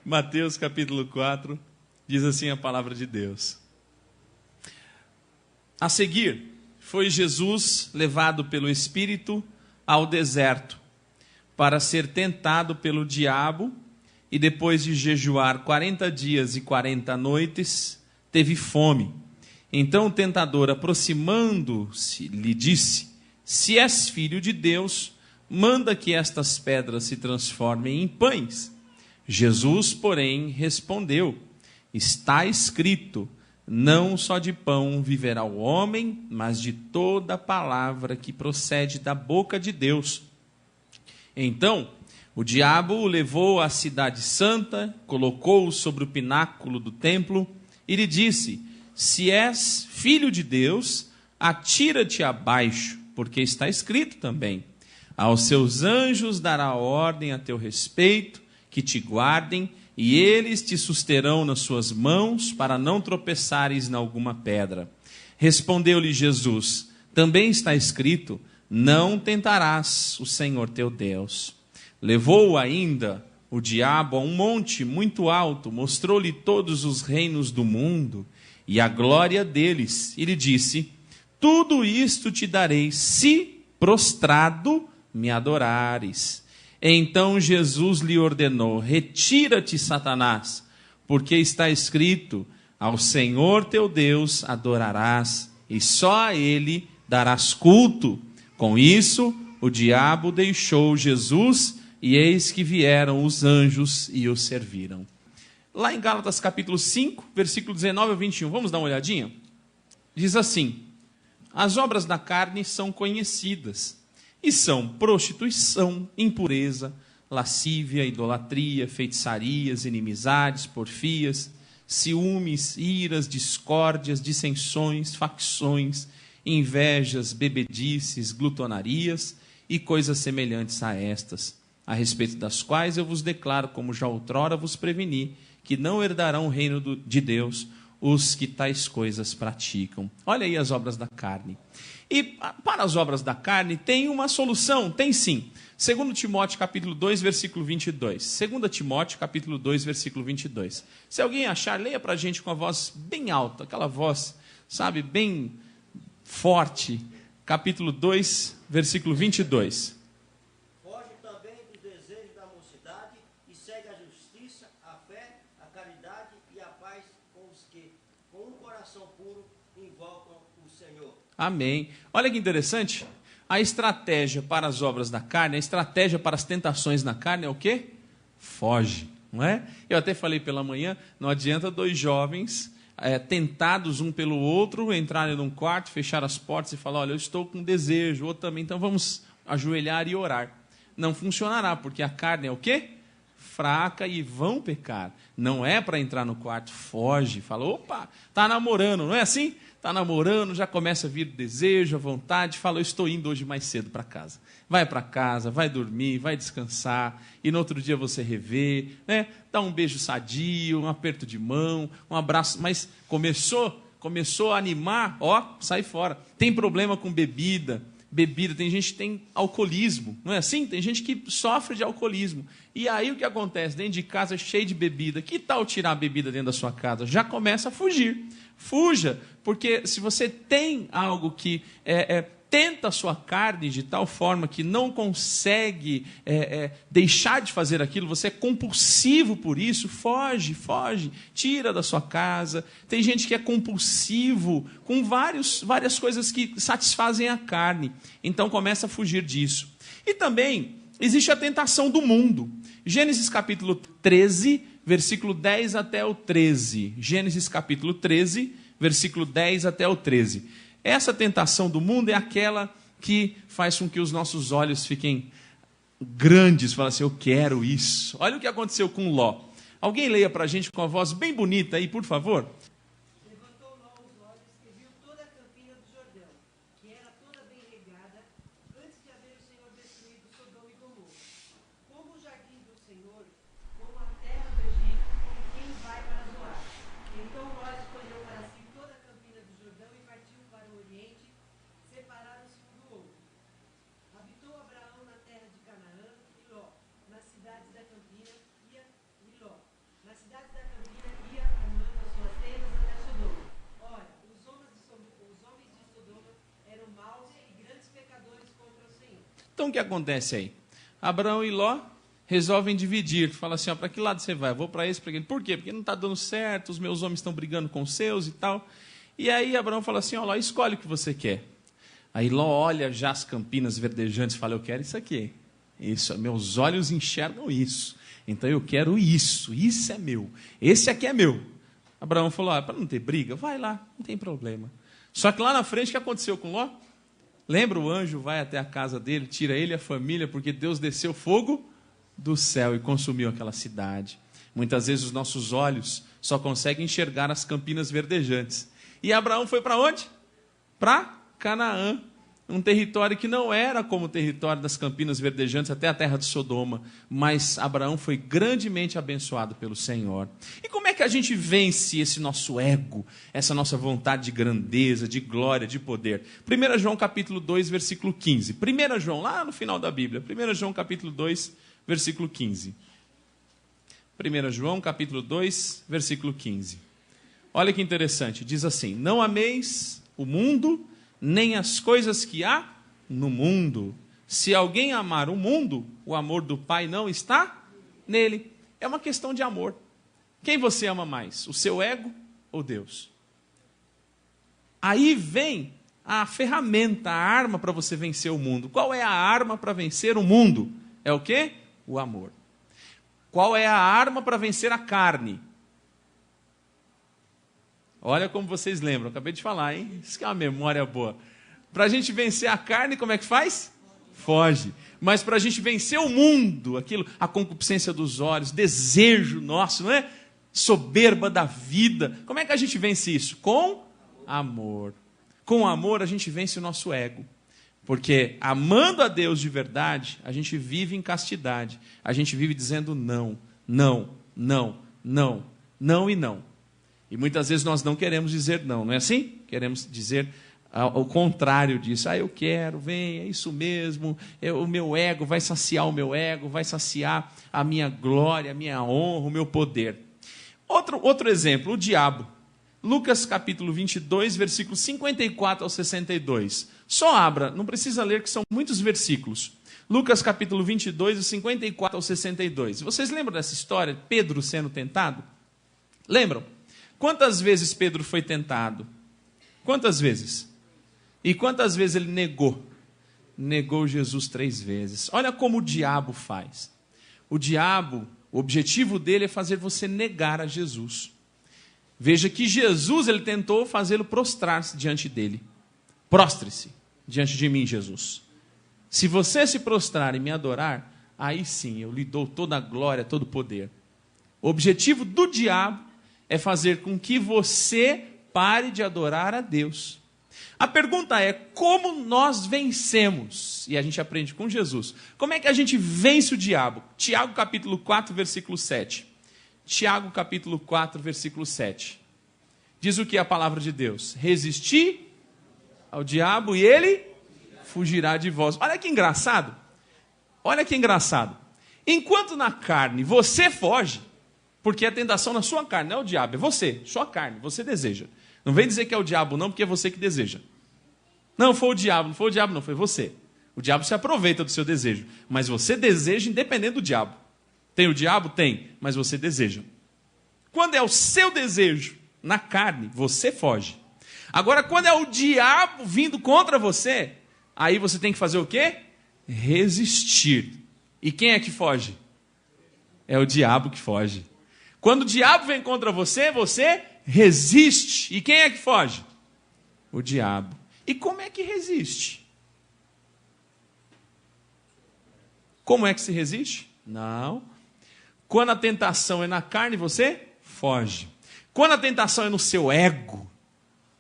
Mateus capítulo 4, diz assim a palavra de Deus. A seguir, foi Jesus levado pelo Espírito ao deserto, para ser tentado pelo diabo, e depois de jejuar 40 dias e 40 noites, teve fome. Então o tentador, aproximando-se, lhe disse: se és filho de Deus, manda que estas pedras se transformem em pães. Jesus, porém, respondeu: está escrito, não só de pão viverá o homem, mas de toda palavra que procede da boca de Deus. Então, o diabo o levou à cidade santa, colocou-o sobre o pináculo do templo e lhe disse: se és filho de Deus, atira-te abaixo, porque está escrito também: aos seus anjos dará ordem a teu respeito, que te guardem, e eles te susterão nas suas mãos, para não tropeçares em alguma pedra. Respondeu-lhe Jesus: também está escrito, não tentarás o Senhor teu Deus. Levou-o ainda o diabo a um monte muito alto, mostrou-lhe todos os reinos do mundo e a glória deles, e lhe disse: tudo isto te darei, se prostrado me adorares. Então Jesus lhe ordenou: retira-te, Satanás, porque está escrito, ao Senhor teu Deus adorarás, e só a ele darás culto. Com isso, o diabo deixou Jesus, e eis que vieram os anjos e o serviram. Lá em Gálatas capítulo 5, versículo 19 a 21, vamos dar uma olhadinha? Diz assim: as obras da carne são conhecidas, e são prostituição, impureza, lascívia, idolatria, feitiçarias, inimizades, porfias, ciúmes, iras, discórdias, dissensões, facções, invejas, bebedices, glutonarias e coisas semelhantes a estas, a respeito das quais eu vos declaro, como já outrora vos preveni, que não herdarão o reino de Deus os que tais coisas praticam. Olha aí as obras da carne. E para as obras da carne tem uma solução, tem sim. 2 Timóteo capítulo 2, versículo 22. 2 Timóteo capítulo 2, versículo 22. Se alguém achar, leia para a gente com a voz bem alta, aquela voz, sabe, bem forte. Capítulo 2, versículo 22. Foge também do desejo da mocidade e segue a justiça, a fé, a caridade e a paz com os que, com um coração puro, invocam o Senhor. Amém. Olha que interessante. A estratégia para as obras da carne, a estratégia para as tentações na carne é o quê? Foge, não é? Eu até falei pela manhã, não adianta dois jovens tentados um pelo outro entrarem num quarto, fechar as portas e falar: olha, eu estou com desejo, outro também, então vamos ajoelhar e orar. Não funcionará, porque a carne é o quê? Fraca, e vão pecar. Não é para entrar no quarto, foge, fala: opa, está namorando, não é assim? Está namorando, já começa a vir desejo, a vontade, fala: eu estou indo hoje mais cedo para casa. Vai para casa, vai dormir, vai descansar, e no outro dia você revê, né? Dá um beijo sadio, um aperto de mão, um abraço, mas começou a animar, ó, sai fora. Tem problema com bebida, tem gente que tem alcoolismo, não é assim? Tem gente que sofre de alcoolismo. E aí o que acontece? Dentro de casa cheio de bebida. Que tal tirar a bebida dentro da sua casa? Já começa a fugir. Fuja, porque se você tem algo que tenta a sua carne de tal forma que não consegue deixar de fazer aquilo, você é compulsivo por isso, foge, tira da sua casa. Tem gente que é compulsivo com várias coisas que satisfazem a carne, então começa a fugir disso. E também existe a tentação do mundo. Gênesis capítulo 13, versículo 10 até o 13. Gênesis capítulo 13, versículo 10 até o 13. Essa tentação do mundo é aquela que faz com que os nossos olhos fiquem grandes, fala assim: eu quero isso. Olha o que aconteceu com Ló. Alguém leia para a gente com a voz bem bonita aí, por favor. Levantou Ló os olhos e viu toda a campina do Jordão, que era toda bem regada, antes de haver o Senhor destruído Sodoma e Gomorra. Como o jardim do Senhor, como a terra do Egito, como quem vai para Zoar. Então Ló escolheu para si toda a campina do Jordão e partiu para o oriente, separaram-se um do outro. Habitou Abraão na terra de Canaã e Ló, nas cidades da campina, e Ló. Então o que acontece aí? Abraão e Ló resolvem dividir. Fala assim, para que lado você vai? Eu vou para esse, para aquele. Por quê? Porque não está dando certo, os meus homens estão brigando com os seus e tal. E aí Abraão fala assim, Ló, escolhe o que você quer. Aí Ló olha já as campinas verdejantes e fala, eu quero isso aqui. Isso, meus olhos enxergam isso. Então eu quero isso é meu. Esse aqui é meu. Abraão falou, para não ter briga, vai lá, não tem problema. Só que lá na frente, o que aconteceu com Ló? Lembra, o anjo vai até a casa dele, tira ele e a família, porque Deus desceu fogo do céu e consumiu aquela cidade. Muitas vezes os nossos olhos só conseguem enxergar as campinas verdejantes. E Abraão foi para onde? Para Canaã, um território que não era como o território das campinas verdejantes, até a terra de Sodoma, mas Abraão foi grandemente abençoado pelo Senhor. E como é que a gente vence esse nosso ego, essa nossa vontade de grandeza, de glória, de poder? 1 João capítulo 2, versículo 15. 1 João, lá no final da Bíblia, 1 João capítulo 2, versículo 15. 1 João capítulo 2, versículo 15. Olha que interessante, diz assim, não ameis o mundo, nem as coisas que há no mundo. Se alguém amar o mundo, o amor do Pai não está nele. É uma questão de amor. Quem você ama mais? O seu ego ou Deus? Aí vem a ferramenta, a arma para você vencer o mundo. Qual é a arma para vencer o mundo? É o quê? O amor. Qual é a arma para vencer a carne? Olha como vocês lembram, acabei de falar, hein? Isso que é uma memória boa. Para a gente vencer a carne, como é que faz? Foge. Mas para a gente vencer o mundo, aquilo, a concupiscência dos olhos, desejo nosso, não é? Soberba da vida. Como é que a gente vence isso? Com amor. Com amor a gente vence o nosso ego. Porque amando a Deus de verdade, a gente vive em castidade. A gente vive dizendo não, não, não, não, não e não. E muitas vezes nós não queremos dizer não, não é assim? Queremos dizer o contrário disso. Eu quero, vem, é isso mesmo. O meu ego vai saciar o meu ego, vai saciar a minha glória, a minha honra, o meu poder. Outro exemplo, o diabo. Lucas capítulo 22, versículos 54 ao 62. Só abra, não precisa ler que são muitos versículos. Lucas capítulo 22, 54 ao 62. Vocês lembram dessa história? Pedro sendo tentado? Lembram? Quantas vezes Pedro foi tentado? Quantas vezes? E quantas vezes ele negou? Negou Jesus 3 vezes. Olha como o diabo faz. O diabo, o objetivo dele é fazer você negar a Jesus. Veja que Jesus, ele tentou fazê-lo prostrar-se diante dele. Prostre-se diante de mim, Jesus. Se você se prostrar e me adorar, aí sim eu lhe dou toda a glória, todo o poder. O objetivo do diabo é fazer com que você pare de adorar a Deus. A pergunta é, como nós vencemos? E a gente aprende com Jesus. Como é que a gente vence o diabo? Tiago capítulo 4, versículo 7. Tiago capítulo 4, versículo 7. Diz o que é a palavra de Deus? Resisti ao diabo e ele fugirá de vós. Olha que engraçado. Olha que engraçado. Enquanto na carne você foge, porque a tentação na sua carne, não é o diabo, é você, sua carne, você deseja. Não vem dizer que é o diabo não, porque é você que deseja. Não, foi o diabo, não foi o diabo não, foi você. O diabo se aproveita do seu desejo, mas você deseja independente do diabo. Tem o diabo? Tem, mas você deseja. Quando é o seu desejo na carne, você foge. Agora, quando é o diabo vindo contra você, aí você tem que fazer o quê? Resistir. E quem é que foge? É o diabo que foge. Quando o diabo vem contra você, você resiste. E quem é que foge? O diabo. E como é que resiste? Como é que se resiste? Não. Quando a tentação é na carne, você foge. Quando a tentação é no seu ego,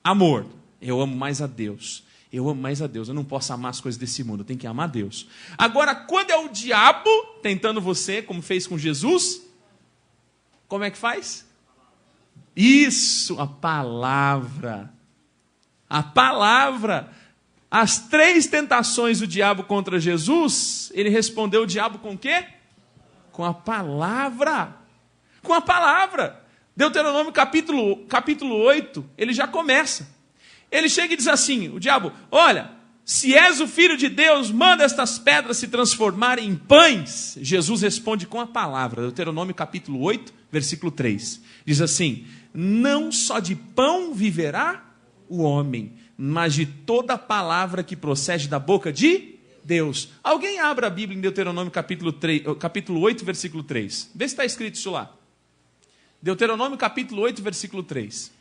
amor, eu amo mais a Deus. Eu amo mais a Deus. Eu não posso amar as coisas desse mundo, eu tenho que amar a Deus. Agora, quando é o diabo tentando você, como fez com Jesus, como é que faz? Isso, a palavra. A palavra. As 3 tentações do diabo contra Jesus, ele respondeu o diabo com o quê? Com a palavra. Com a palavra. Deuteronômio capítulo 8, ele já começa. Ele chega e diz assim, o diabo, olha, se és o Filho de Deus, manda estas pedras se transformarem em pães. Jesus responde com a palavra, Deuteronômio capítulo 8, versículo 3. Diz assim: não só de pão viverá o homem, mas de toda palavra que procede da boca de Deus. Alguém abra a Bíblia em Deuteronômio capítulo 8, versículo 3. Vê se está escrito isso lá. Deuteronômio capítulo 8, versículo 3.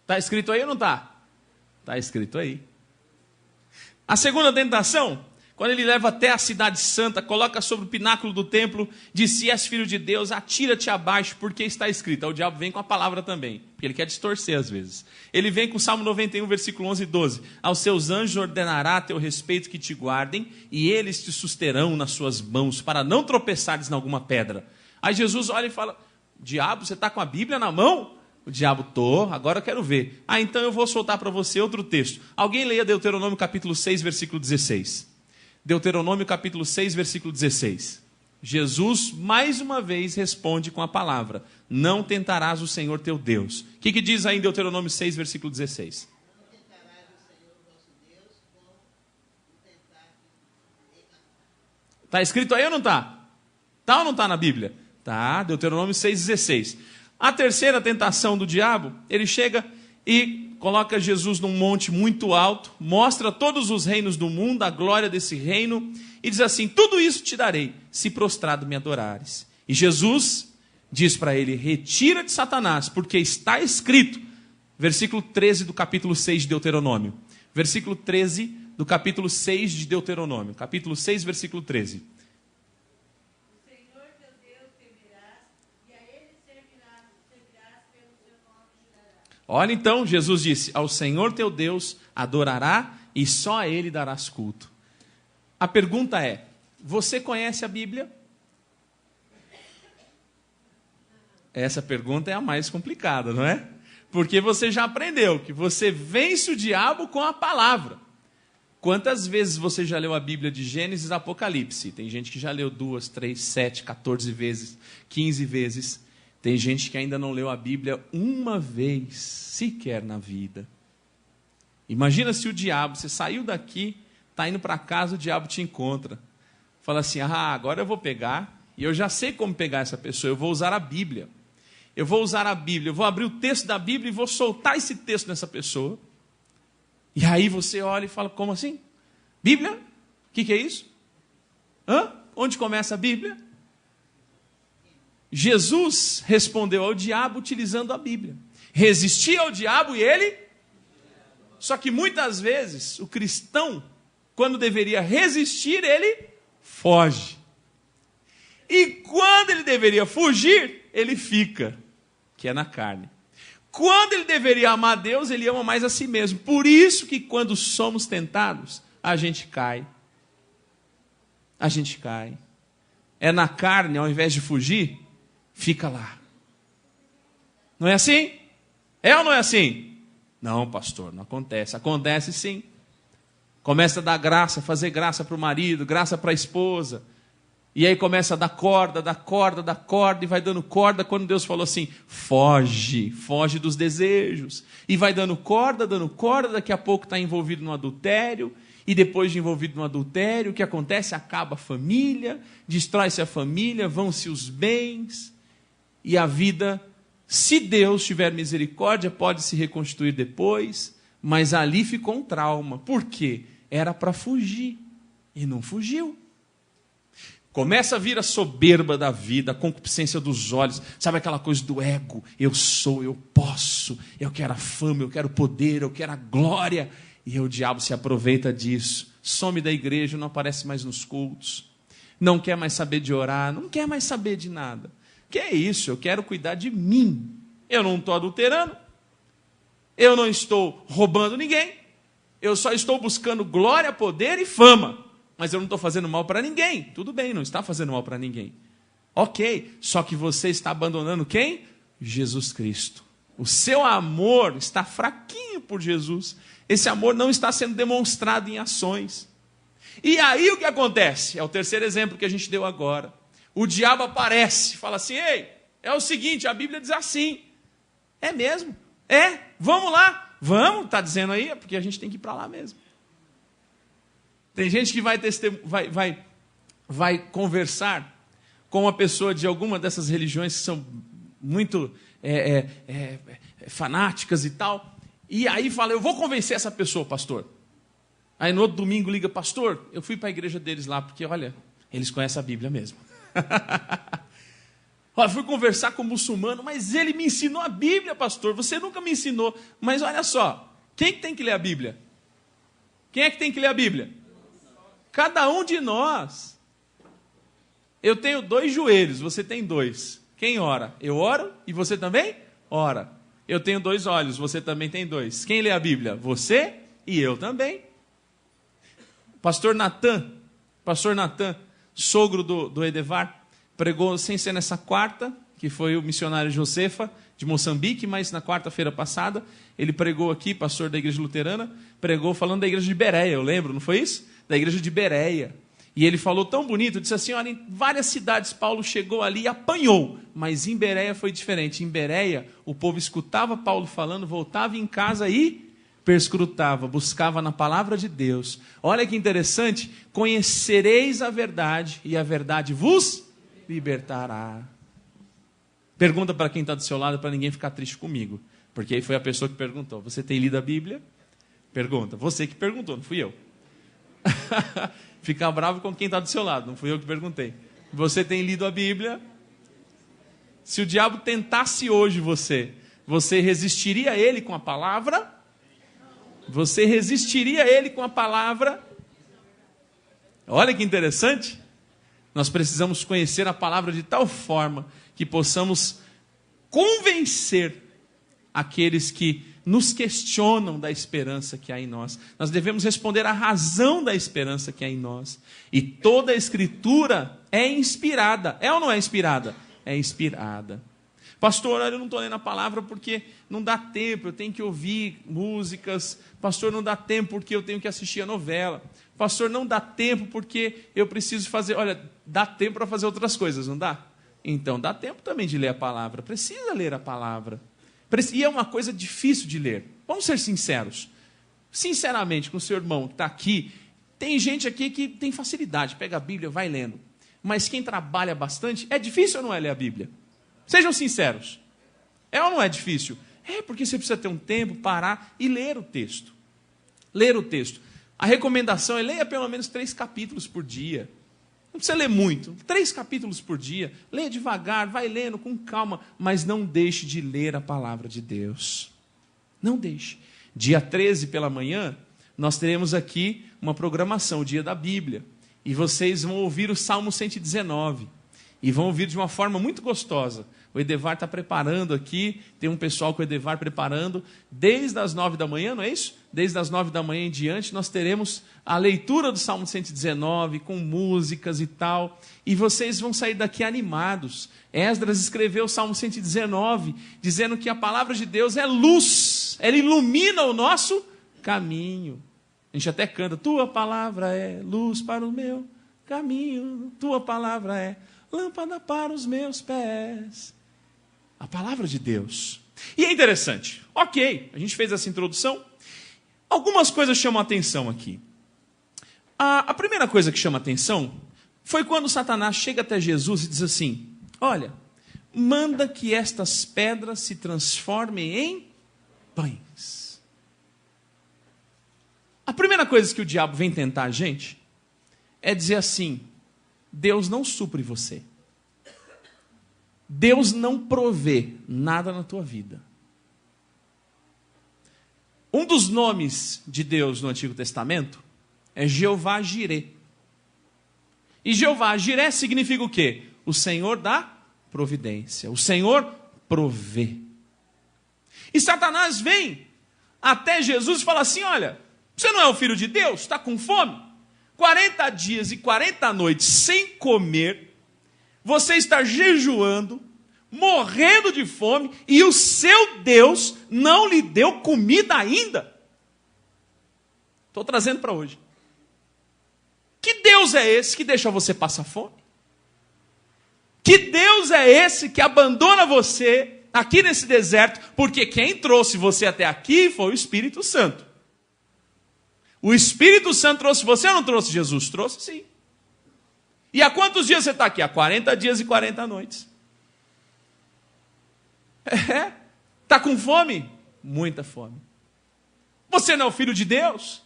Está escrito aí ou não está? Está escrito aí. A segunda tentação, quando ele leva até a cidade santa, coloca sobre o pináculo do templo, diz: se és filho de Deus, atira-te abaixo, porque está escrito. Aí o diabo vem com a palavra também, porque ele quer distorcer às vezes. Ele vem com o Salmo 91, versículo 11 e 12. Aos seus anjos ordenará a teu respeito que te guardem, e eles te susterão nas suas mãos, para não tropeçares em alguma pedra. Aí Jesus olha e fala: diabo, você está com a Bíblia na mão? O diabo, agora eu quero ver. Então eu vou soltar para você outro texto. Alguém leia Deuteronômio capítulo 6, versículo 16. Deuteronômio capítulo 6, versículo 16. Jesus, mais uma vez, responde com a palavra: não tentarás o Senhor teu Deus. O que diz aí em Deuteronômio 6, versículo 16? Não tentarás o Senhor vosso Deus como tentar. Está escrito aí ou não está? Está ou não está na Bíblia? Tá, Deuteronômio 6, 16. A terceira tentação do diabo, ele chega e coloca Jesus num monte muito alto, mostra todos os reinos do mundo, a glória desse reino, e diz assim: tudo isso te darei, se prostrado me adorares. E Jesus diz para ele: retira-te, Satanás, porque está escrito, versículo 13 do capítulo 6 de Deuteronômio. Versículo 13 do capítulo 6 de Deuteronômio. Capítulo 6, versículo 13. Olha então, Jesus disse: ao Senhor teu Deus adorará e só a Ele darás culto. A pergunta é: você conhece a Bíblia? Essa pergunta é a mais complicada, não é? Porque você já aprendeu que você vence o diabo com a palavra. Quantas vezes você já leu a Bíblia de Gênesis a Apocalipse? Tem gente que já leu 2, 3, 7, 14 vezes, 15 vezes. Tem gente que ainda não leu a Bíblia uma vez sequer na vida. Imagina se o diabo, você saiu daqui, está indo para casa, o diabo te encontra. Fala assim: agora eu vou pegar, e eu já sei como pegar essa pessoa, eu vou usar a Bíblia. Eu vou usar a Bíblia, eu vou abrir o texto da Bíblia e vou soltar esse texto nessa pessoa. E aí você olha e fala: como assim? Bíblia? O que é isso? Onde começa a Bíblia? Jesus respondeu ao diabo utilizando a Bíblia. Resistia ao diabo e ele... Só que muitas vezes o cristão, quando deveria resistir, ele foge. E quando ele deveria fugir, ele fica, que é na carne. Quando ele deveria amar a Deus, ele ama mais a si mesmo. Por isso que quando somos tentados, a gente cai. A gente cai. É na carne, ao invés de fugir, fica lá. Não é assim? É ou não é assim? Não, pastor, não acontece. Acontece sim. Começa a dar graça, fazer graça para o marido, graça para a esposa. E aí começa a dar corda, e vai dando corda quando Deus falou assim: foge dos desejos. E vai dando corda, daqui a pouco está envolvido no adultério. E depois de envolvido no adultério, o que acontece? Acaba a família, destrói-se a família, vão-se os bens. E a vida, se Deus tiver misericórdia, pode se reconstruir depois, mas ali ficou um trauma. Por quê? Era para fugir, e não fugiu. Começa a vir a soberba da vida, a concupiscência dos olhos, sabe aquela coisa do ego? Eu sou, eu posso, eu quero a fama, eu quero o poder, eu quero a glória. E o diabo se aproveita disso, some da igreja, não aparece mais nos cultos, não quer mais saber de orar, não quer mais saber de nada. Que é isso? Eu quero cuidar de mim. Eu não estou adulterando, eu não estou roubando ninguém, eu só estou buscando glória, poder e fama. Mas eu não estou fazendo mal para ninguém. Tudo bem, não está fazendo mal para ninguém. Ok, só que você está abandonando quem? Jesus Cristo. O seu amor está fraquinho por Jesus. Esse amor não está sendo demonstrado em ações. E aí o que acontece? É o terceiro exemplo que a gente deu agora. O diabo aparece, fala assim: ei, é o seguinte, a Bíblia diz assim. É mesmo? É? Vamos lá. Vamos, está dizendo aí, é porque a gente tem que ir para lá mesmo. Tem gente que vai conversar com uma pessoa de alguma dessas religiões que são muito fanáticas e tal, e aí fala: eu vou convencer essa pessoa, pastor. Aí no outro domingo liga: pastor, eu fui para a igreja deles lá, porque olha, eles conhecem a Bíblia mesmo. Olha, fui conversar com um muçulmano, mas ele me ensinou a Bíblia, pastor. Você nunca me ensinou. Mas olha só, quem que tem que ler a Bíblia? Quem é que tem que ler a Bíblia? Cada um de nós. Eu tenho 2 joelhos, você tem 2. Quem ora? Eu oro e você também ora. Eu tenho 2 olhos, você também tem 2. Quem lê a Bíblia? Você e eu também. Pastor Natan, sogro do Edevar, pregou sem ser nessa quarta, que foi o missionário Josefa, de Moçambique, mas na quarta-feira passada, ele pregou aqui, pastor da igreja luterana, pregou falando da igreja de Bereia, eu lembro, não foi isso? Da igreja de Bereia. E ele falou tão bonito, disse assim: olha, em várias cidades Paulo chegou ali e apanhou, mas em Bereia foi diferente. Em Bereia, o povo escutava Paulo falando, voltava em casa e perscrutava, buscava na palavra de Deus. Olha que interessante: conhecereis a verdade e a verdade vos libertará. Pergunta para quem está do seu lado, para ninguém ficar triste comigo, porque aí foi a pessoa que perguntou: você tem lido a Bíblia? Pergunta, você que perguntou, não fui eu. Fica bravo com quem está do seu lado, não fui eu que perguntei. Você tem lido a Bíblia? Se o diabo tentasse hoje você resistiria a ele com a palavra? Você resistiria a ele com a palavra? Olha que interessante. Nós precisamos conhecer a palavra de tal forma que possamos convencer aqueles que nos questionam da esperança que há em nós. Nós devemos responder à razão da esperança que há em nós. E toda a Escritura é inspirada. É ou não é inspirada? É inspirada. Pastor, eu não estou lendo a palavra porque não dá tempo, eu tenho que ouvir músicas. Pastor, não dá tempo porque eu tenho que assistir a novela. Pastor, não dá tempo porque eu preciso fazer... Olha, dá tempo para fazer outras coisas, não dá? Então, dá tempo também de ler a palavra. Precisa ler a palavra. E é uma coisa difícil de ler. Vamos ser sinceros. Sinceramente, com o seu irmão que está aqui, tem gente aqui que tem facilidade, pega a Bíblia, vai lendo. Mas quem trabalha bastante, é difícil ou não é ler a Bíblia? Sejam sinceros. É ou não é difícil? É, porque você precisa ter um tempo, parar e ler o texto. Ler o texto. A recomendação é: leia pelo menos 3 capítulos por dia. Não precisa ler muito, 3 capítulos por dia. Leia devagar, vai lendo com calma, mas não deixe de ler a palavra de Deus. Não deixe. Dia 13 pela manhã, nós teremos aqui uma programação, o Dia da Bíblia. E vocês vão ouvir o Salmo 119. E vão ouvir de uma forma muito gostosa. O Edevar está preparando aqui, tem um pessoal com o Edevar preparando, desde as 9 da manhã, não é isso? Desde as 9 da manhã em diante, nós teremos a leitura do Salmo 119, com músicas e tal, e vocês vão sair daqui animados. Esdras escreveu o Salmo 119, dizendo que a palavra de Deus é luz, ela ilumina o nosso caminho. A gente até canta: tua palavra é luz para o meu caminho, tua palavra é lâmpada para os meus pés. A palavra de Deus. E é interessante. Ok, a gente fez essa introdução. Algumas coisas chamam a atenção aqui. A primeira coisa que chama a atenção foi quando Satanás chega até Jesus e diz assim: olha, manda que estas pedras se transformem em pães. A primeira coisa que o diabo vem tentar a gente é dizer assim: Deus não supre você. Deus não provê nada na tua vida. Um dos nomes de Deus no Antigo Testamento é Jeová Jirê. E Jeová Jiré significa o quê? O Senhor da providência. O Senhor provê. E Satanás vem até Jesus e fala assim: olha, você não é o filho de Deus? Está com fome? 40 dias e 40 noites sem comer, você está jejuando, morrendo de fome, e o seu Deus não lhe deu comida ainda. Estou trazendo para hoje. Que Deus é esse que deixa você passar fome? Que Deus é esse que abandona você aqui nesse deserto, porque quem trouxe você até aqui foi o Espírito Santo. O Espírito Santo trouxe você ou não trouxe? Jesus trouxe, sim. E há quantos dias você está aqui? Há 40 dias e 40 noites. Está com fome? Muita fome. Você não é o filho de Deus?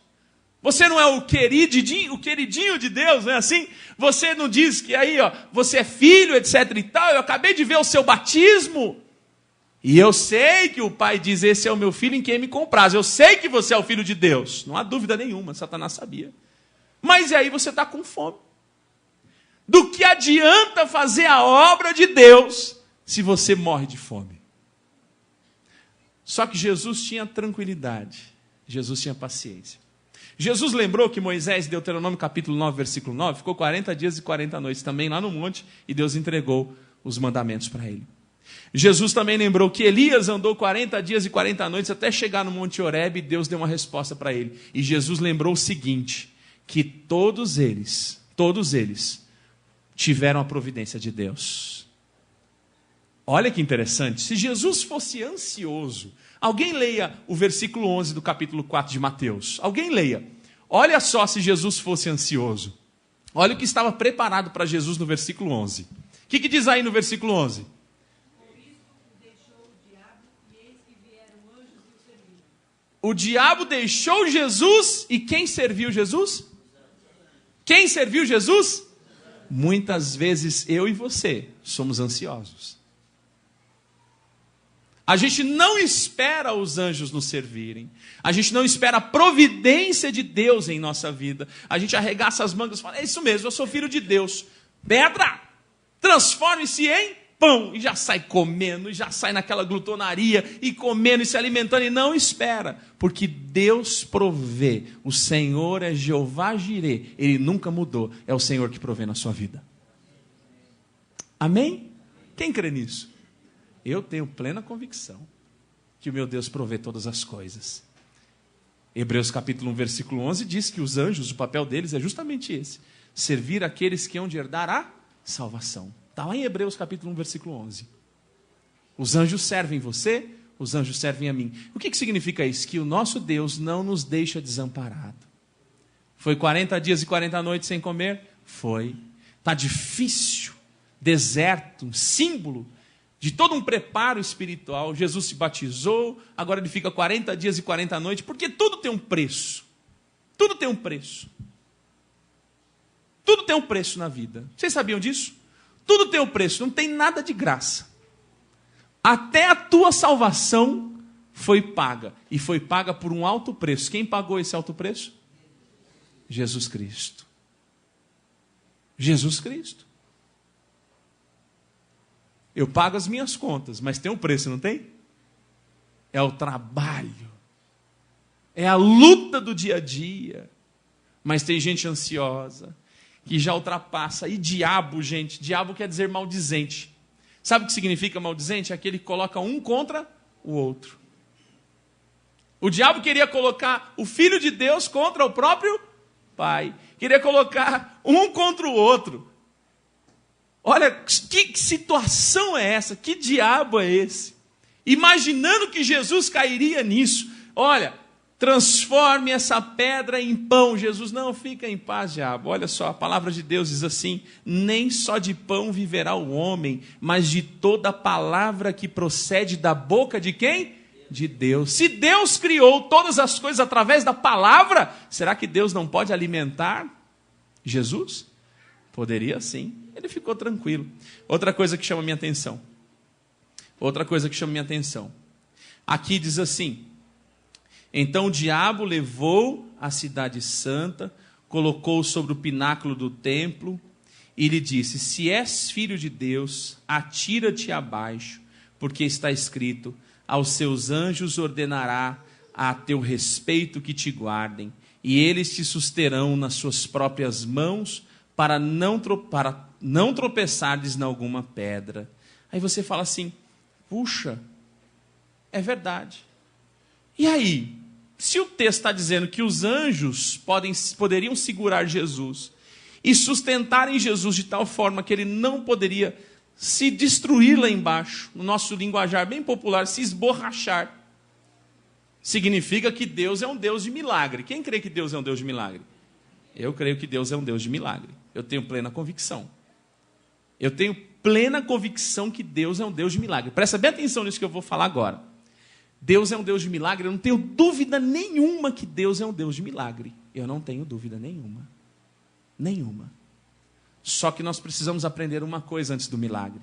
Você não é o queridinho de Deus, não é assim? Você não diz que aí, ó, você é filho, etc e tal. Eu acabei de ver o seu batismo. E eu sei que o pai diz, esse é o meu filho em quem me compraz. Eu sei que você é o filho de Deus. Não há dúvida nenhuma, Satanás sabia. Mas e aí você está com fome. Do que adianta fazer a obra de Deus se você morre de fome? Só que Jesus tinha tranquilidade. Jesus tinha paciência. Jesus lembrou que Moisés, em Deuteronômio capítulo 9, versículo 9, ficou 40 dias e 40 noites também lá no monte, e Deus entregou os mandamentos para ele. Jesus também lembrou que Elias andou 40 dias e 40 noites até chegar no Monte Horebe, e Deus deu uma resposta para ele. E Jesus lembrou o seguinte, que todos eles tiveram a providência de Deus. Olha que interessante, se Jesus fosse ansioso, alguém leia o versículo 11 do capítulo 4 de Mateus. Alguém leia. Olha só se Jesus fosse ansioso. Olha o que estava preparado para Jesus no versículo 11. O que diz aí no versículo 11? O diabo deixou Jesus e quem serviu Jesus? Quem serviu Jesus? Muitas vezes eu e você somos ansiosos. A gente não espera os anjos nos servirem. A gente não espera a providência de Deus em nossa vida. A gente arregaça as mangas e fala, é isso mesmo, eu sou filho de Deus. Pedra, transforme-se em pão. E já sai comendo, e já sai naquela glutonaria, e comendo, e se alimentando, e não espera. Porque Deus provê. O Senhor é Jeová Jirê. Ele nunca mudou. É o Senhor que provê na sua vida. Amém? Quem crê nisso? Eu tenho plena convicção que o meu Deus provê todas as coisas. Hebreus capítulo 1, versículo 11 diz que os anjos, o papel deles é justamente esse. Servir aqueles que hão de herdar a salvação. Está lá em Hebreus capítulo 1, versículo 11. Os anjos servem você, os anjos servem a mim. O que significa isso? Que o nosso Deus não nos deixa desamparado. Foi 40 dias e 40 noites sem comer? Foi. Está difícil, deserto, um símbolo de todo um preparo espiritual. Jesus se batizou, agora ele fica 40 dias e 40 noites, porque tudo tem um preço. Tudo tem um preço. Tudo tem um preço na vida. Vocês sabiam disso? Tudo tem um preço, não tem nada de graça. Até a tua salvação foi paga, e foi paga por um alto preço. Quem pagou esse alto preço? Jesus Cristo. Jesus Cristo. Eu pago as minhas contas, mas tem um preço, não tem? É o trabalho. É a luta do dia a dia. Mas tem gente ansiosa, que já ultrapassa. E diabo, gente, diabo quer dizer maldizente. Sabe o que significa maldizente? É aquele que coloca um contra o outro. O diabo queria colocar o Filho de Deus contra o próprio Pai. Queria colocar um contra o outro. Olha, que situação é essa? Que diabo é esse? Imaginando que Jesus cairia nisso. Olha, transforme essa pedra em pão. Jesus, não, fica em paz, diabo. Olha só, a palavra de Deus diz assim, nem só de pão viverá o homem, mas de toda palavra que procede da boca de quem? De Deus. Se Deus criou todas as coisas através da palavra, será que Deus não pode alimentar Jesus? Poderia sim. Ele ficou tranquilo. Outra coisa que chama minha atenção. Aqui diz assim, então o diabo levou a cidade santa, colocou-o sobre o pináculo do templo e lhe disse, se és filho de Deus, atira-te abaixo, porque está escrito, aos seus anjos ordenará a teu respeito que te guardem, e eles te susterão nas suas próprias mãos, para não tropeçardes em alguma pedra. Aí você fala assim, puxa, é verdade. E aí, se o texto está dizendo que os anjos poderiam segurar Jesus e sustentarem Jesus de tal forma que ele não poderia se destruir lá embaixo, no nosso linguajar bem popular, se esborrachar, significa que Deus é um Deus de milagre. Quem crê que Deus é um Deus de milagre? Eu creio que Deus é um Deus de milagre. Eu tenho plena convicção. Eu tenho plena convicção que Deus é um Deus de milagre. Presta bem atenção nisso que eu vou falar agora. Deus é um Deus de milagre. Eu não tenho dúvida nenhuma que Deus é um Deus de milagre. Eu não tenho dúvida nenhuma. Nenhuma. Só que nós precisamos aprender uma coisa antes do milagre.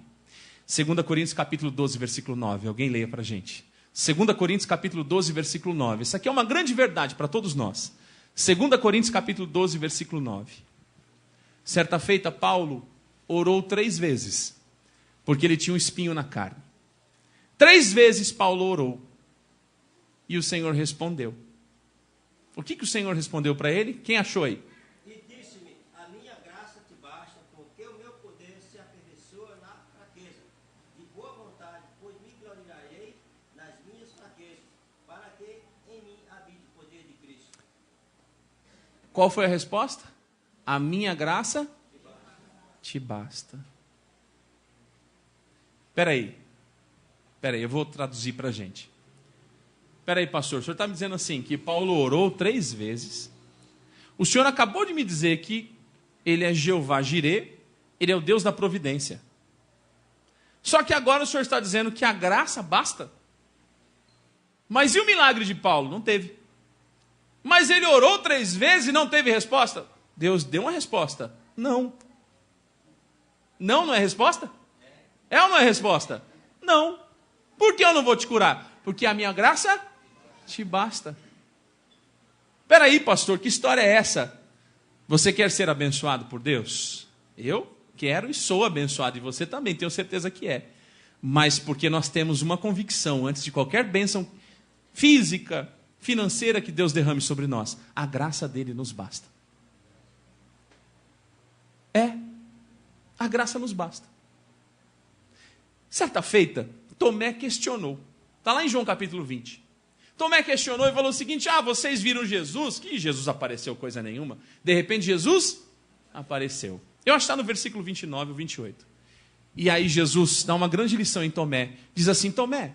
2 Coríntios capítulo 12, versículo 9. Alguém leia para a gente. 2 Coríntios capítulo 12, versículo 9. Isso aqui é uma grande verdade para todos nós. 2 Coríntios capítulo 12, versículo 9. Certa feita, Paulo orou 3 vezes, porque ele tinha um espinho na carne. 3 vezes Paulo orou, e o Senhor respondeu. O que o Senhor respondeu para ele? Quem achou aí? E disse-me, a minha graça te basta, porque o meu poder se aperfeiçoa na fraqueza. De boa vontade, pois me gloriarei nas minhas fraquezas, para que em mim habite o poder de Cristo. Qual foi a resposta? A minha graça te basta. Espera aí, eu vou traduzir para a gente. Espera aí, pastor, o senhor está me dizendo assim, que Paulo orou 3 vezes. O senhor acabou de me dizer que ele é Jeová Jirê, ele é o Deus da providência. Só que agora o senhor está dizendo que a graça basta? Mas e o milagre de Paulo? Não teve. Mas ele orou 3 vezes e não teve resposta? Deus deu uma resposta. Não. Não é resposta? É ou não é resposta? Não. Por que eu não vou te curar? Porque a minha graça te basta. Espera aí, pastor, que história é essa? Você quer ser abençoado por Deus? Eu quero e sou abençoado, e você também, tenho certeza que é. Mas porque nós temos uma convicção, antes de qualquer bênção física, financeira que Deus derrame sobre nós, a graça dele nos basta. A graça nos basta. Certa feita, Tomé questionou. Está lá em João capítulo 20. Tomé questionou e falou o seguinte, vocês viram Jesus? Que Jesus apareceu coisa nenhuma. De repente Jesus apareceu. Eu acho que está no versículo 29 ou 28. E aí Jesus dá uma grande lição em Tomé. Diz assim, Tomé,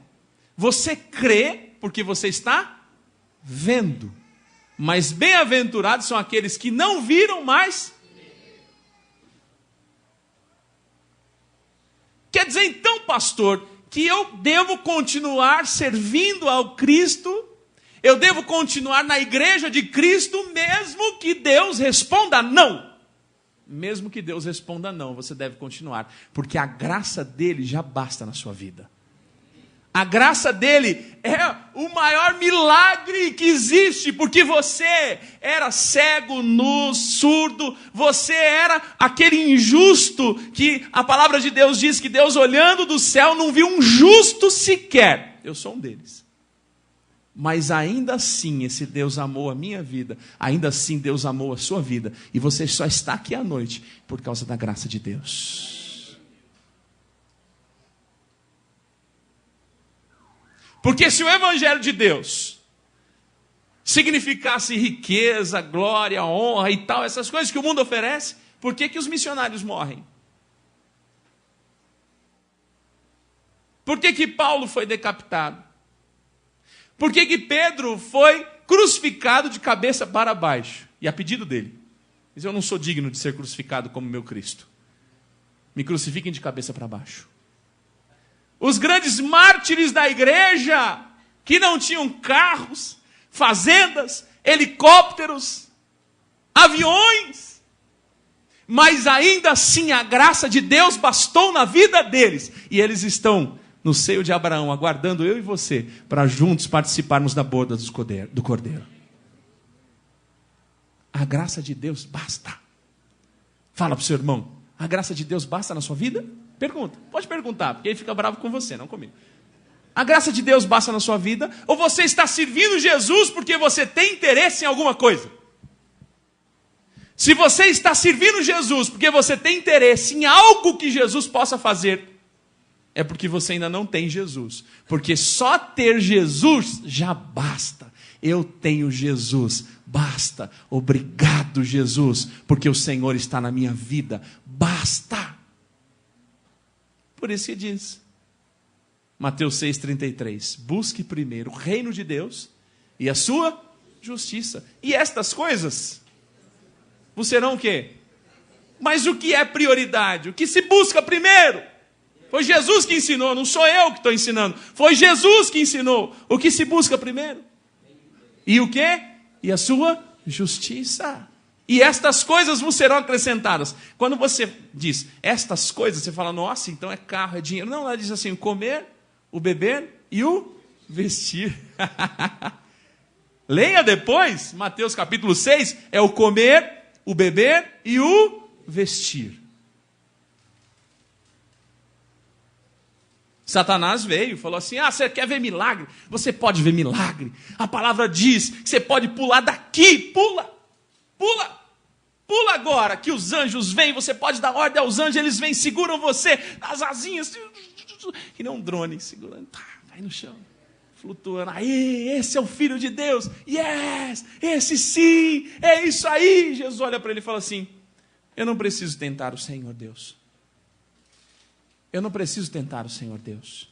você crê porque você está vendo. Mas bem-aventurados são aqueles que não viram, mas... Quer dizer então, pastor, que eu devo continuar servindo ao Cristo, eu devo continuar na igreja de Cristo, mesmo que Deus responda não. Mesmo que Deus responda não, você deve continuar, porque a graça dele já basta na sua vida. A graça dele é o maior milagre que existe, porque você era cego, nu, surdo, você era aquele injusto que a palavra de Deus diz que Deus olhando do céu não viu um justo sequer. Eu sou um deles. Mas ainda assim esse Deus amou a minha vida, ainda assim Deus amou a sua vida, e você só está aqui à noite por causa da graça de Deus. Porque se o Evangelho de Deus significasse riqueza, glória, honra e tal, essas coisas que o mundo oferece, por que os missionários morrem? Por que Paulo foi decapitado? Por que Pedro foi crucificado de cabeça para baixo? E a pedido dele. Mas eu não sou digno de ser crucificado como meu Cristo. Me crucifiquem de cabeça para baixo. Os grandes mártires da igreja, que não tinham carros, fazendas, helicópteros, aviões, mas ainda assim a graça de Deus bastou na vida deles, e eles estão no seio de Abraão, aguardando eu e você, para juntos participarmos da boda do Cordeiro. A graça de Deus basta. Fala para o seu irmão, a graça de Deus basta na sua vida? Pergunta, pode perguntar, porque ele fica bravo com você, não comigo. A graça de Deus basta na sua vida? Ou você está servindo Jesus porque você tem interesse em alguma coisa? Se você está servindo Jesus porque você tem interesse em algo que Jesus possa fazer, é porque você ainda não tem Jesus. Porque só ter Jesus já basta. Eu tenho Jesus, basta. Obrigado, Jesus, porque o Senhor está na minha vida. Basta. Por isso que diz, Mateus 6,33, busque primeiro o reino de Deus e a sua justiça. E estas coisas vos serão o quê? Mas o que é prioridade? O que se busca primeiro? Foi Jesus que ensinou, não sou eu que estou ensinando. Foi Jesus que ensinou. O que se busca primeiro? E o quê? E a sua justiça. E estas coisas vos serão acrescentadas. Quando você diz estas coisas, você fala, nossa, então é carro, é dinheiro. Não, ela diz assim, o comer, o beber e o vestir. Leia depois, Mateus capítulo 6, é o comer, o beber e o vestir. Satanás veio e falou assim, você quer ver milagre? Você pode ver milagre. A palavra diz que você pode pular daqui, pula agora, que os anjos vêm, você pode dar ordem aos anjos, eles vêm, seguram você nas asinhas, que nem um drone, segurando, vai no chão, flutuando, aí, esse é o Filho de Deus, yes, esse sim, é isso aí. Jesus olha para ele e fala assim, eu não preciso tentar o Senhor Deus. Eu não preciso tentar o Senhor Deus.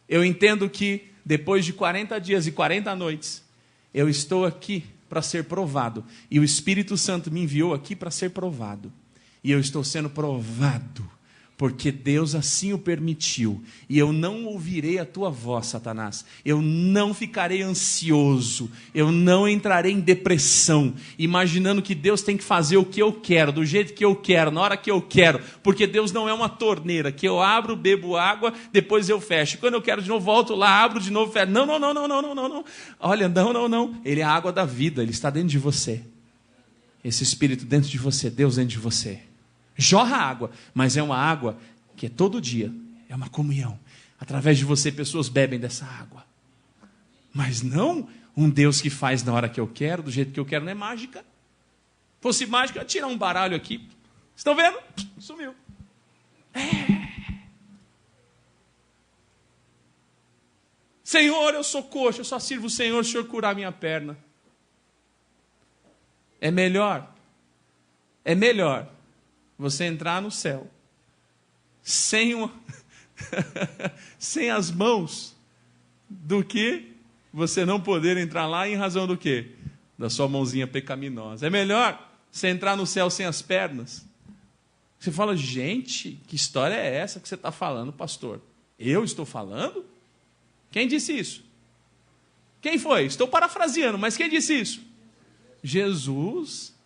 Eu entendo que depois de 40 dias e 40 noites, eu estou aqui para ser provado. E o Espírito Santo me enviou aqui para ser provado. E eu estou sendo provado, porque Deus assim o permitiu. E eu não ouvirei a tua voz, Satanás. Eu não ficarei ansioso. Eu não entrarei em depressão, imaginando que Deus tem que fazer o que eu quero, do jeito que eu quero, na hora que eu quero. Porque Deus não é uma torneira, que eu abro, bebo água, depois eu fecho. Quando eu quero de novo, volto lá, abro de novo, fecho. Não. Olha, não. Ele é a água da vida, ele está dentro de você. Esse Espírito dentro de você, Deus dentro de você. Jorra água, mas é uma água que é todo dia, é uma comunhão. Através de você, pessoas bebem dessa água. Mas não um Deus que faz na hora que eu quero, do jeito que eu quero, não é mágica. Se fosse mágica, eu ia tirar um baralho aqui. Estão vendo? Sumiu. Senhor, eu sou coxo, eu só sirvo o Senhor, se o Senhor curar minha perna. É melhor você entrar no céu sem as mãos do que você não poder entrar lá em razão do quê? Da sua mãozinha pecaminosa. É melhor você entrar no céu sem as pernas. Você fala, gente, que história é essa que você está falando, pastor? Eu estou falando? Quem disse isso? Quem foi? Estou parafraseando, mas quem disse isso? Jesus.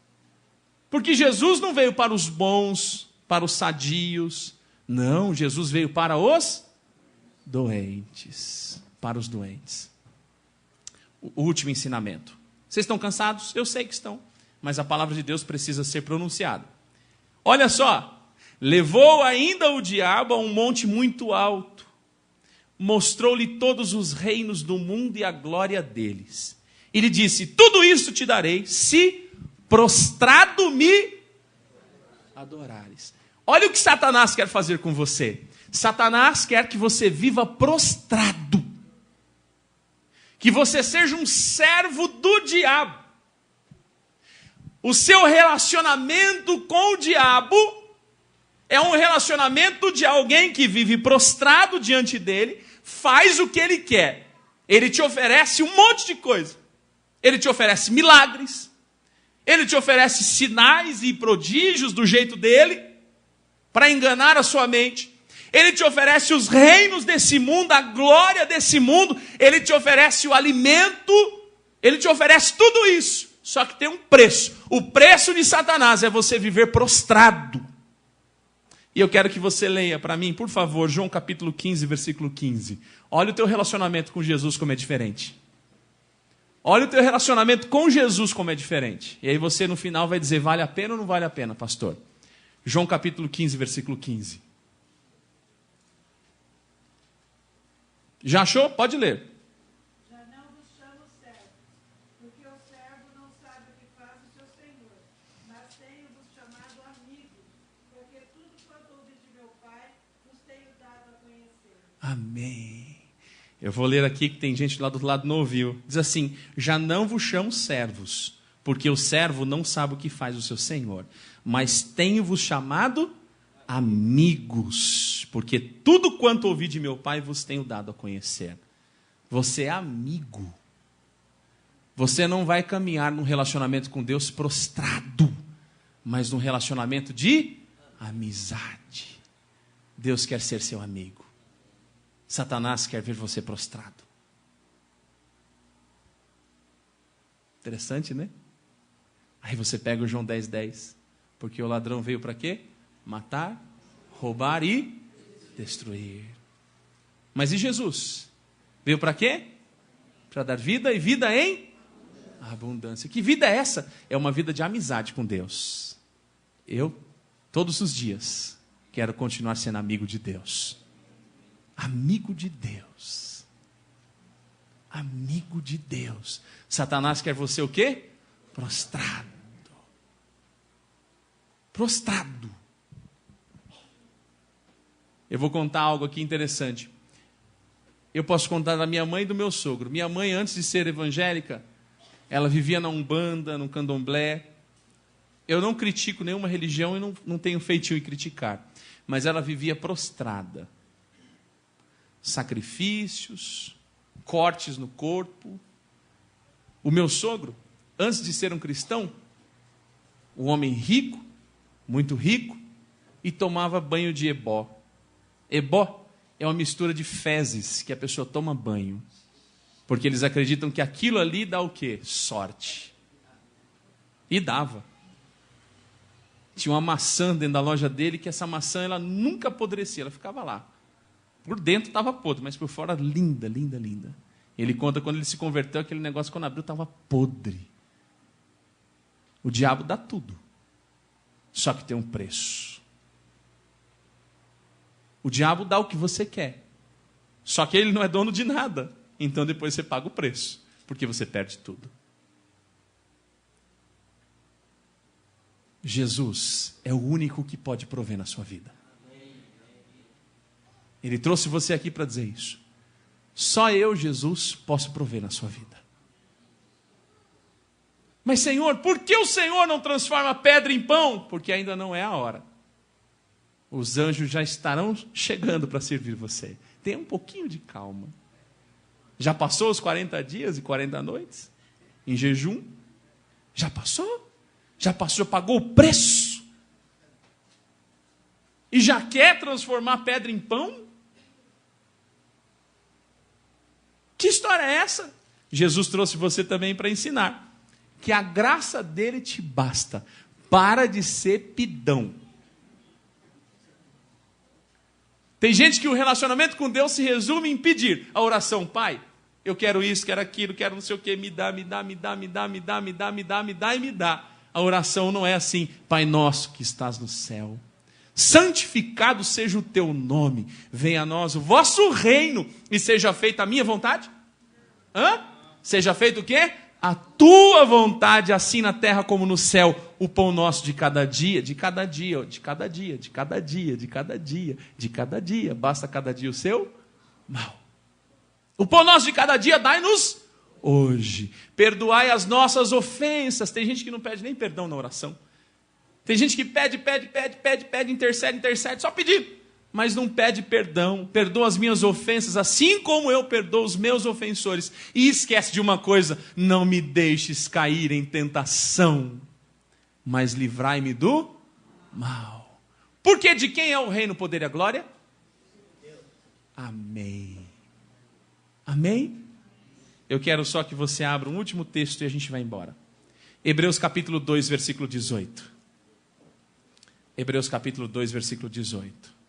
Porque Jesus não veio para os bons, para os sadios. Não, Jesus veio para os doentes. Para os doentes. O último ensinamento. Vocês estão cansados? Eu sei que estão. Mas a palavra de Deus precisa ser pronunciada. Olha só. Levou ainda o diabo a um monte muito alto. Mostrou-lhe todos os reinos do mundo e a glória deles. E lhe disse, tudo isso te darei, se prostrado me adorares. Olha o que Satanás quer fazer com você. Satanás quer que você viva prostrado. Que você seja um servo do diabo. O seu relacionamento com o diabo é um relacionamento de alguém que vive prostrado diante dele, faz o que ele quer. Ele te oferece um monte de coisa. Ele te oferece milagres. Ele te oferece sinais e prodígios do jeito dele, para enganar a sua mente. Ele te oferece os reinos desse mundo, a glória desse mundo. Ele te oferece o alimento. Ele te oferece tudo isso. Só que tem um preço. O preço de Satanás é você viver prostrado. E eu quero que você leia para mim, por favor, João capítulo 15, versículo 15. Olha o teu relacionamento com Jesus como é diferente. Olha o teu relacionamento com Jesus como é diferente. E aí você no final vai dizer, vale a pena ou não vale a pena, pastor? João capítulo 15, versículo 15. Já achou? Pode ler. Já não vos chamo servos, porque o servo não sabe o que faz o seu senhor, mas tenho-vos chamado amigos, porque tudo quanto ouvi de meu Pai Amém. Eu vou ler aqui que tem gente lá do outro lado que não ouviu. Diz assim: já não vos chamo servos, porque o servo não sabe o que faz o seu senhor, mas tenho-vos chamado amigos, porque tudo quanto ouvi de meu Pai vos tenho dado a conhecer. Você é amigo. Você não vai caminhar num relacionamento com Deus prostrado, mas num relacionamento de amizade. Deus quer ser seu amigo. Satanás quer ver você prostrado. Interessante, né? Aí você pega o João 10:10. Porque o ladrão veio para quê? Matar, roubar e destruir. Mas e Jesus? Veio para quê? Para dar vida, e vida em abundância. Que vida é essa? É uma vida de amizade com Deus. Eu, todos os dias, quero continuar sendo amigo de Deus. Amigo de Deus. Amigo de Deus. Satanás quer você o quê? Prostrado. Prostrado. Eu vou contar algo aqui interessante. Eu posso contar da minha mãe e do meu sogro. Minha mãe, antes de ser evangélica, ela vivia na Umbanda, no Candomblé. Eu não critico nenhuma religião e não tenho feitio em criticar. Mas ela vivia prostrada. Sacrifícios, cortes no corpo. O meu sogro, antes de ser um cristão, um homem rico, muito rico, e tomava banho de ebó. Ebó é uma mistura de fezes que a pessoa toma banho. Porque eles acreditam que aquilo ali dá o quê? Sorte. E dava. Tinha uma maçã dentro da loja dele, que essa maçã ela nunca apodrecia, ela ficava lá. Por dentro estava podre, mas por fora linda, linda, linda. Ele conta quando ele se converteu, aquele negócio quando abriu estava podre. O diabo dá tudo. Só que tem um preço. O diabo dá o que você quer. Só que ele não é dono de nada. Então depois você paga o preço. Porque você perde tudo. Jesus é o único que pode prover na sua vida. Ele trouxe você aqui para dizer isso. Só eu, Jesus, posso prover na sua vida. Mas Senhor, por que o Senhor não transforma pedra em pão? Porque ainda não é a hora. Os anjos já estarão chegando para servir você. Tenha um pouquinho de calma. Já passou os 40 dias e 40 noites? Em jejum? Já passou? Já passou, pagou o preço? E já quer transformar pedra em pão? Que história é essa? Jesus trouxe você também para ensinar. Que a graça dele te basta. Para de ser pidão. Tem gente que o relacionamento com Deus se resume em pedir a oração. Pai, eu quero isso, quero aquilo, quero não sei o que, me dá, me dá, me dá, me dá, me dá, me dá, me dá, me dá e me dá. A oração não é assim. Pai nosso que estás no céu, santificado seja o teu nome, venha a nós o vosso reino e seja feita a minha vontade. Seja feito o quê? A tua vontade, assim na terra como no céu. O pão nosso de cada dia, de cada dia, de cada dia, de cada dia, de cada dia, de cada dia. Basta cada dia o seu mal. O pão nosso de cada dia dai-nos hoje. Perdoai as nossas ofensas. Tem gente que não pede nem perdão na oração. Tem gente que pede, intercede, só pedir. Mas não pede perdão. Perdoa as minhas ofensas, assim como eu perdoo os meus ofensores. E esquece de uma coisa: não me deixes cair em tentação, mas livrai-me do mal. Porque de quem é o reino, o poder e a glória? Amém. Amém? Eu quero só que você abra um último texto e a gente vai embora. Hebreus capítulo 2, versículo 18. Hebreus capítulo 2, versículo 18.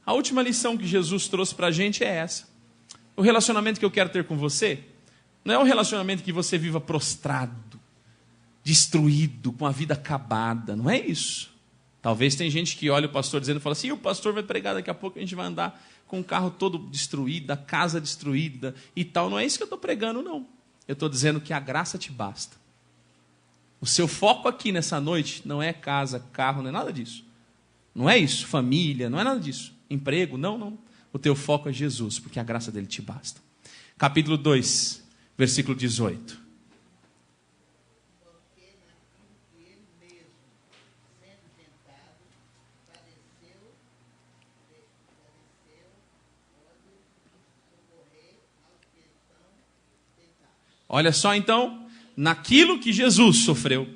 A última lição que Jesus trouxe para a gente é essa. O relacionamento que eu quero ter com você não é um relacionamento que você viva prostrado, destruído, com a vida acabada. Não é isso. Talvez tem gente que olha o pastor dizendo e fala assim: o pastor vai pregar daqui a pouco, a gente vai andar com o carro todo destruído, a casa destruída e tal. Não é isso que eu estou pregando, não. Eu estou dizendo que a graça te basta. O seu foco aqui nessa noite não é casa, carro, não é nada disso. Não é isso, família, não é nada disso. Emprego, não. o teu foco é Jesus, porque a graça dele te basta. Capítulo 2, versículo 18. Porque naquilo que ele mesmo, sendo tentado, padeceu, pode socorrer aos que estão tentados. Olha só então, naquilo que Jesus sofreu,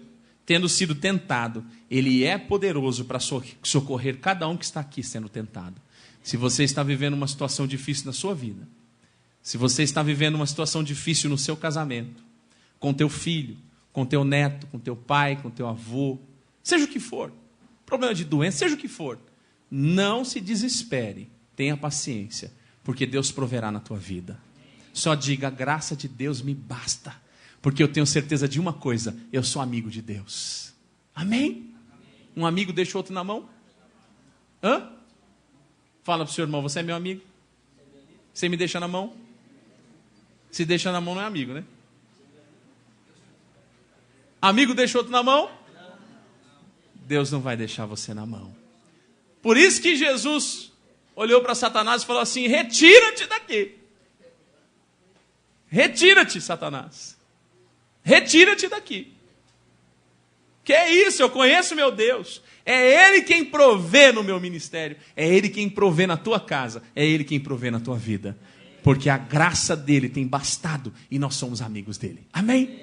tendo sido tentado, ele é poderoso para socorrer cada um que está aqui sendo tentado. Se você está vivendo uma situação difícil na sua vida, se você está vivendo uma situação difícil no seu casamento, com teu filho, com teu neto, com teu pai, com teu avô, seja o que for, problema de doença, seja o que for, não se desespere, tenha paciência, porque Deus proverá na tua vida. Só diga: a graça de Deus me basta, porque eu tenho certeza de uma coisa: eu sou amigo de Deus. Amém? Um amigo deixa o outro na mão? Hã? Fala para o seu irmão: você é meu amigo? Você me deixa na mão? Se deixa na mão não é amigo, né? Amigo deixa outro na mão? Deus não vai deixar você na mão. Por isso que Jesus olhou para Satanás e falou assim: retira-te daqui. Retira-te, Satanás. Retira-te daqui. Que é isso? Eu conheço meu Deus. É Ele quem provê no meu ministério. É Ele quem provê na tua casa. É Ele quem provê na tua vida. Porque a graça dele tem bastado e nós somos amigos dele. Amém?